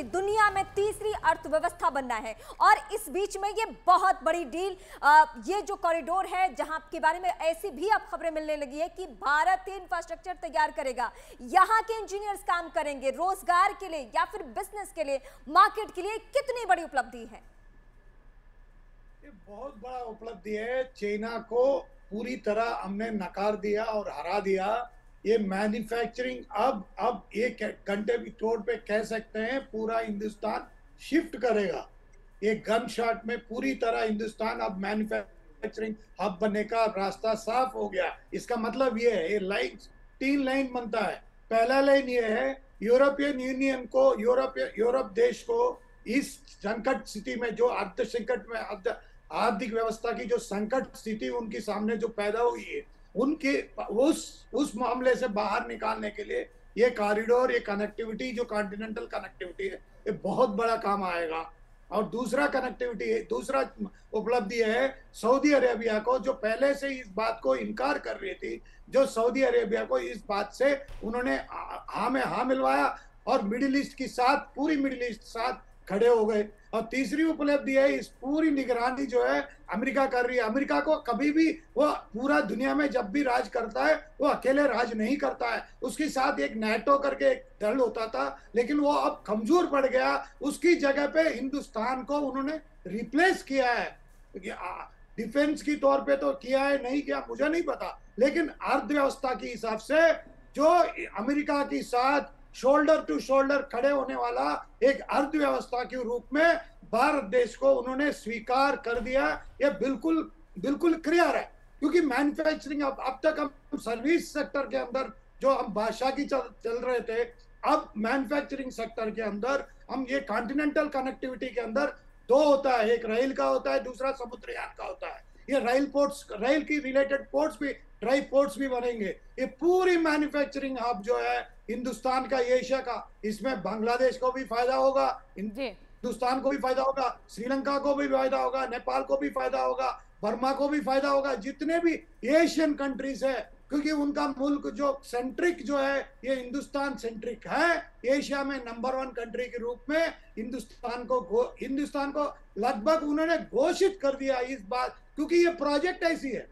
दुनिया में तीसरी अर्थव्यवस्था बनना है। और इस बीच में ये बहुत बड़ी डील, ये जो कॉरिडोर है जहां के बारे में ऐसी भी अब खबरें मिलने लगी है कि भारत इंफ्रास्ट्रक्चर तैयार करेगा, यहां के इंजीनियर्स काम करेंगे रोजगार के लिए या फिर बिजनेस के लिए, मार्केट के लिए। कितनी बड़ी उपलब्धि है, ये बहुत बड़ा उपलब्धि है। चाइना को पूरी तरह हमने नकार दिया और हरा दिया। ये मैन्युफैक्चरिंग अब एक घंटे की तौर पे कह सकते हैं पूरा हिंदुस्तान शिफ्ट करेगा। ये गन शॉट में पूरी तरह हिंदुस्तान अब मैन्युफैक्चरिंग हब बनने का रास्ता साफ हो गया। इसका मतलब ये है, ये लाइन 3 लाइन बनता है। पहला लाइन ये है, यूरोपियन यूनियन को, यूरोप देश को इस संकट स्थिति में, जो अर्ध संकट में, आर्थिक व्यवस्था की जो संकट स्थिति उनके सामने जो पैदा हुई है, उनके उस मामले से बाहर निकालने के लिए ये कॉरिडोर, ये कनेक्टिविटी, जो कॉन्टिनेंटल कनेक्टिविटी है, ये बहुत बड़ा काम आएगा। और दूसरा कनेक्टिविटी है, दूसरा उपलब्धि है सऊदी अरेबिया को, जो पहले से इस बात को इनकार कर रही थी, जो सऊदी अरेबिया को इस बात से उन्होंने हाँ में हाँ मिलवाया और मिडिल ईस्ट के साथ, पूरी मिडिल ईस्ट साथ खड़े हो गए। और तीसरी उपलब्धि है, इस पूरी निगरानी जो है अमेरिका कर रही है। अमेरिका को कभी भी, वो पूरा दुनिया में जब भी राज करता है वो अकेले राज नहीं करता है, उसके साथ एक नाटो करके एक दल होता था, लेकिन वो अब कमजोर पड़ गया। उसकी जगह पे हिंदुस्तान को उन्होंने रिप्लेस किया है। डिफेंस की तौर पे तो किया है, नहीं किया मुझे नहीं पता, लेकिन अर्थव्यवस्था के हिसाब से जो अमेरिका के साथ शोल्डर टू शोल्डर खड़े होने वाला एक अर्थव्यवस्था के रूप में भारत देश को उन्होंने स्वीकार कर दिया। ये बिल्कुल बिल्कुल क्लियर है, क्योंकि मैन्युफैक्चरिंग अब तक हम सर्विस सेक्टर के अंदर जो हम भाषा की चल रहे थे, अब मैन्युफैक्चरिंग सेक्टर के अंदर हम ये कॉन्टिनेंटल कनेक्टिविटी के अंदर दो होता है, एक रेल का होता है, दूसरा समुद्रयान का होता है। ये रेल पोर्ट्स, रेल की रिलेटेड पोर्ट्स भी, ड्राई पोर्ट्स भी बनेंगे। ये पूरी मैन्युफैक्चरिंग हब जो है हिंदुस्तान का, एशिया का, इसमें बांग्लादेश को भी फायदा होगा, हिंदुस्तान को भी फायदा होगा, श्रीलंका को भी फायदा होगा, नेपाल को भी फायदा होगा, बर्मा को भी फायदा होगा, जितने भी एशियन कंट्रीज है, क्योंकि उनका मुल्क जो सेंट्रिक जो है, ये हिंदुस्तान सेंट्रिक है। एशिया में नंबर 1 कंट्री के रूप में हिंदुस्तान को लगभग उन्होंने घोषित कर दिया इस बात, क्योंकि ये प्रोजेक्ट ऐसी है,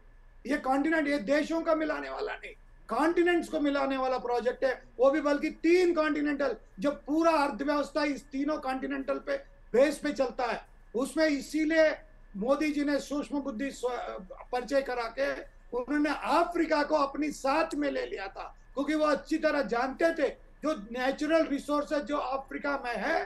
ये कॉन्टिनेंट, ये देशों का मिलाने वाला नहीं, कॉन्टिनेंट्स को मिलाने वाला प्रोजेक्ट है, वो भी बल्कि 3 कॉन्टिनेंटल, जो पूरा अर्थव्यवस्था इस तीनों कॉन्टिनेंटल पे बेस पे चलता है। उसमें इसीलिए मोदी जी ने सूक्ष्म बुद्धि परिचय करा के उन्होंने अफ्रीका को अपनी साथ में ले लिया था, क्योंकि वो अच्छी तरह जानते थे जो नेचुरल रिसोर्सेज जो अफ्रीका में है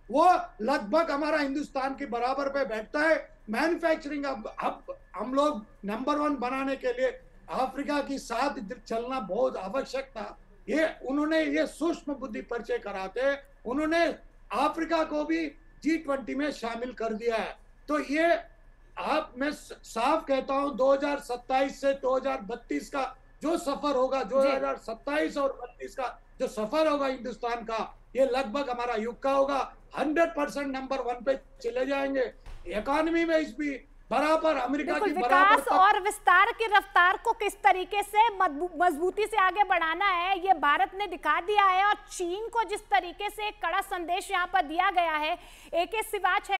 वो लगभग हमारा हिंदुस्तान के बराबर पे बैठता है। मैन्युफैक्चरिंग अब हम लोग नंबर 1 बनाने के लिए अफ्रीका की साथ चलना बहुत आवश्यक था। ये उन्होंने ये सूक्ष्म बुद्धि परिचय कराते उन्होंने अफ्रीका को भी G20 में शामिल कर दिया है। तो ये मैं साफ कहता हूं, 2027 से 2032 का जो सफर होगा, 2027 और 32 का जो सफर होगा हिंदुस्तान का, ये लगभग हमारा युग का होगा। 100% नंबर 1 पे चले जाएंगे। इकोनॉमी में इस भी बराबर अमेरिका की विकास और विस्तार की रफ्तार को किस तरीके से मजबूती से आगे बढ़ाना है, ये भारत ने दिखा दिया है। और चीन को जिस तरीके से एक कड़ा संदेश यहाँ पर दिया गया है, AK सिवाच है